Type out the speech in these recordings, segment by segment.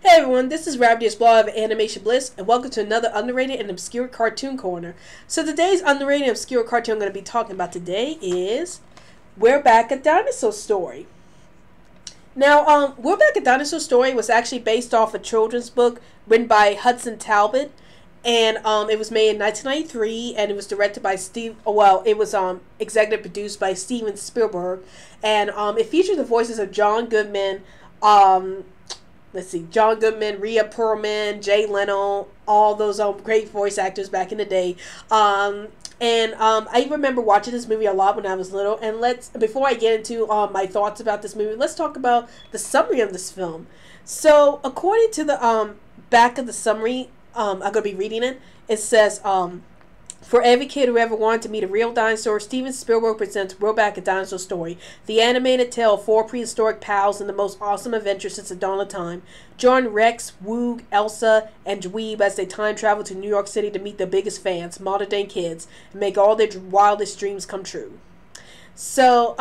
Hey everyone, this is Rabbit's blog of Animation Bliss, and welcome to another underrated and obscure cartoon corner. So today's underrated and obscure cartoon I'm going to be talking about today is We're Back, a Dinosaur Story. Now, We're Back, a Dinosaur Story was actually based off a children's book written by Hudson Talbot, and it was made in 1993, and it was directed by it was executive produced by Steven Spielberg, and it featured the voices of John Goodman, John Goodman, Rhea Perlman, Jay Leno, all those great voice actors back in the day. I remember watching this movie a lot when I was little. And before I get into my thoughts about this movie, let's talk about the summary of this film. So, according to the back of the summary, I'm going to be reading it. It says, for every kid who ever wanted to meet a real dinosaur, Steven Spielberg presents We're Back, a Dinosaur Story, the animated tale of four prehistoric pals and the most awesome adventure since the dawn of time. Join Rex, Woog, Elsa, and Dweeb as they time travel to New York City to meet their biggest fans, modern-day kids, and make all their wildest dreams come true. So,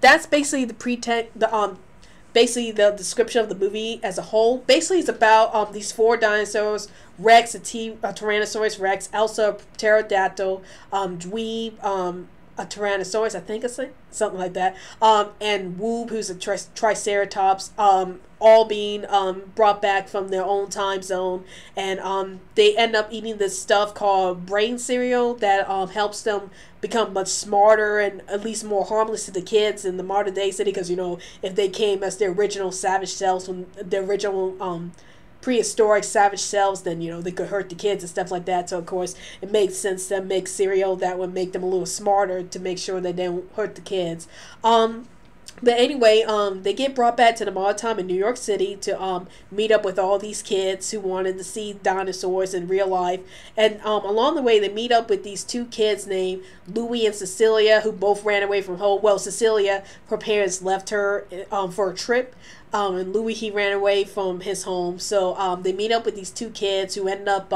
that's basically basically the description of the movie as a whole. Basically, it's about these four dinosaurs: Rex, a Tyrannosaurus Rex; Elsa, a pterodactyl; Dweeb, a Tyrannosaurus, I think it's something like that; and Woob, who's a Triceratops. All being brought back from their own time zone, and they end up eating this stuff called brain cereal that helps them become much smarter and at least more harmless to the kids in the modern day city, because if they came as their original savage selves, when their original prehistoric savage selves, then they could hurt the kids and stuff like that. So of course it makes sense to make cereal that would make them a little smarter to make sure that they don't hurt the kids. But anyway, they get brought back to the modern time in New York City to meet up with all these kids who wanted to see dinosaurs in real life. And along the way, they meet up with these two kids named Louie and Cecilia, who both ran away from home. Well, Cecilia, her parents left her for a trip. And Louie, he ran away from his home. So they meet up with these two kids who end up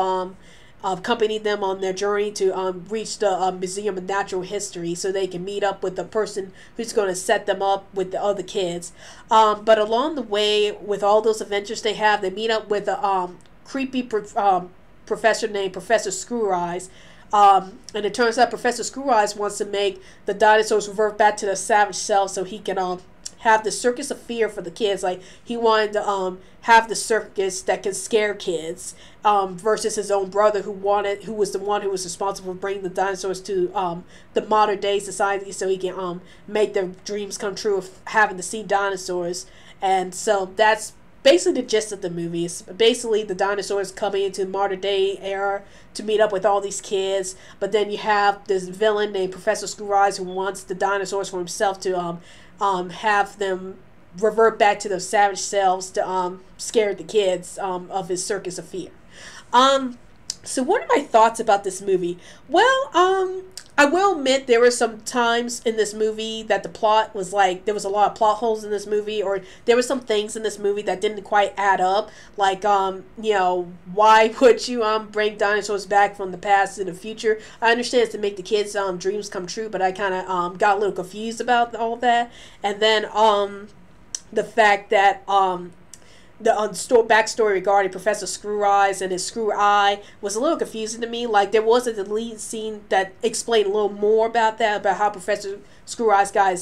accompanied them on their journey to reach the Museum of Natural History, so they can meet up with the person who's going to set them up with the other kids. But along the way, with all those adventures they have, they meet up with a creepy professor named Professor Screw Eyes. And it turns out Professor Screw Eyes wants to make the dinosaurs revert back to their savage self, so he can have the circus of fear for the kids. Like, he wanted to have the circus that can scare kids, versus his own brother, who was the one who was responsible for bringing the dinosaurs to the modern day society, so he can make their dreams come true of having to see dinosaurs. And so that's basically the gist of the movie. It's basically the dinosaurs coming into the modern day era to meet up with all these kids. But then you have this villain named Professor Screw Eyes, who wants the dinosaurs for himself to have them revert back to their savage selves to scare the kids of his circus of fear. So what are my thoughts about this movie? Well, I will admit there were some times in this movie that the plot was like, there was a lot of plot holes in this movie, or there were some things in this movie that didn't quite add up. Like, why would you bring dinosaurs back from the past to the future? I understand it's to make the kids' dreams come true, but I kind of got a little confused about all that. And then the fact that the backstory regarding Professor Screw Eyes and his screw eye was a little confusing to me. Like, there was a deleted scene that explained a little more about that, about how Professor Screw Eyes got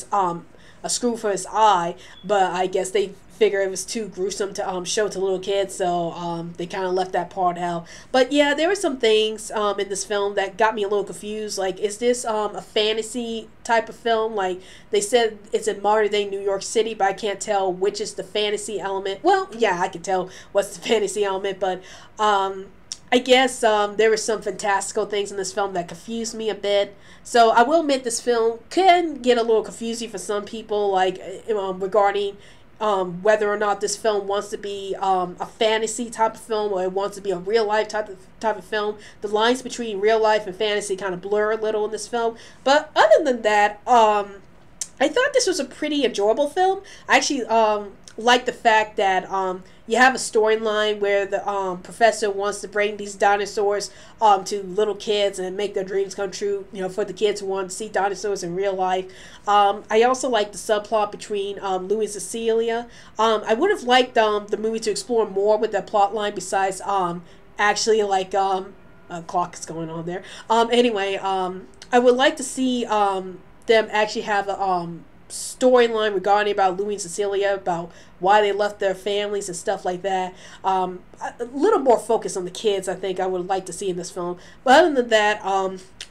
a screw for his eye, but I guess they figured it was too gruesome to show to little kids, so they kind of left that part out. But yeah, there were some things in this film that got me a little confused. Like, is this a fantasy type of film? Like, they said it's in modern day New York City, but I can't tell which is the fantasy element. Well, yeah, I can tell what's the fantasy element, but I guess there were some fantastical things in this film that confused me a bit. So I will admit this film can get a little confusing for some people, like regarding whether or not this film wants to be a fantasy type of film, or it wants to be a real life type of film. The lines between real life and fantasy kind of blur a little in this film. But other than that, I thought this was a pretty enjoyable film. I actually like the fact that you have a storyline where the professor wants to bring these dinosaurs to little kids and make their dreams come true. You know, for the kids who want to see dinosaurs in real life. I also like the subplot between Louis and Cecilia. I would have liked the movie to explore more with that plot line besides actually like a clock is going on there. Anyway, I would like to see them actually have a storyline regarding about Louis and Cecilia, about why they left their families and stuff like that. A little more focus on the kids, I think I would like to see in this film. But other than that,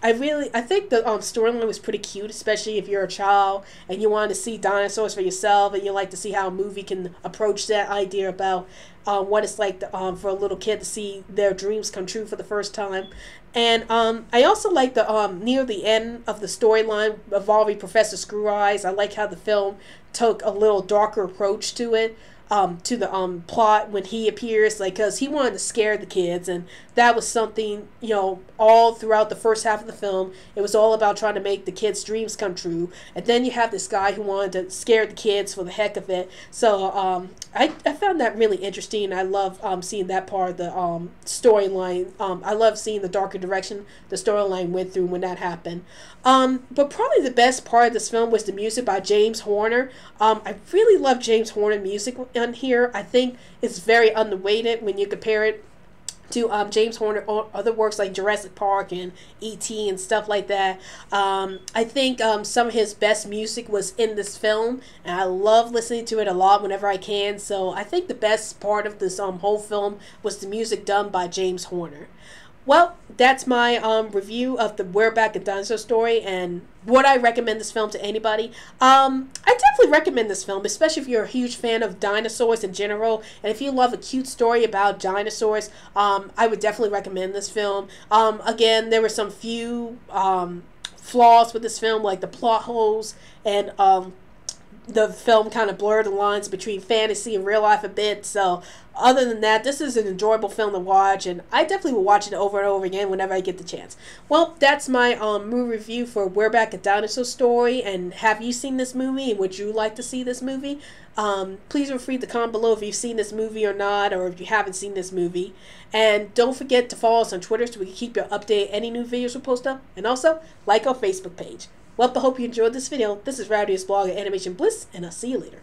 I think the storyline was pretty cute, especially if you're a child and you want to see dinosaurs for yourself and you like to see how a movie can approach that idea about what it's like to, for a little kid to see their dreams come true for the first time. And I also like the near the end of the storyline involving Professor Screw Eyes. I like how the film took a little darker approach to it, to the plot when he appears, like, because he wanted to scare the kids, and that was something, you know, all throughout the first half of the film. It was all about trying to make the kids' dreams come true, and then you have this guy who wanted to scare the kids for the heck of it. So I found that really interesting. I love seeing that part of the storyline. I love seeing the darker direction the storyline went through when that happened. But probably the best part of this film was the music by James Horner. I really love James Horner music on here. I think it's very underrated when you compare it to James Horner other works like Jurassic Park and E.T. and stuff like that. I think some of his best music was in this film, and I love listening to it a lot whenever I can. So I think the best part of this whole film was the music done by James Horner. Well, that's my review of the We're Back, a Dinosaur Story, and would I recommend this film to anybody? I definitely recommend this film, especially if you're a huge fan of dinosaurs in general, and if you love a cute story about dinosaurs. I would definitely recommend this film. Again, there were some few flaws with this film, like the plot holes, and the film kind of blurred the lines between fantasy and real life a bit. So other than that, this is an enjoyable film to watch, and I definitely will watch it over and over again whenever I get the chance. Well, that's my movie review for We're Back, a Dinosaur Story. And have you seen this movie, and would you like to see this movie? Please feel free to comment below if you've seen this movie or not, or if you haven't seen this movie. And don't forget to follow us on Twitter so we can keep you updated any new videos we post up, and also like our Facebook page. Well, I hope you enjoyed this video. This is Rowdy's blog at Animation Bliss, and I'll see you later.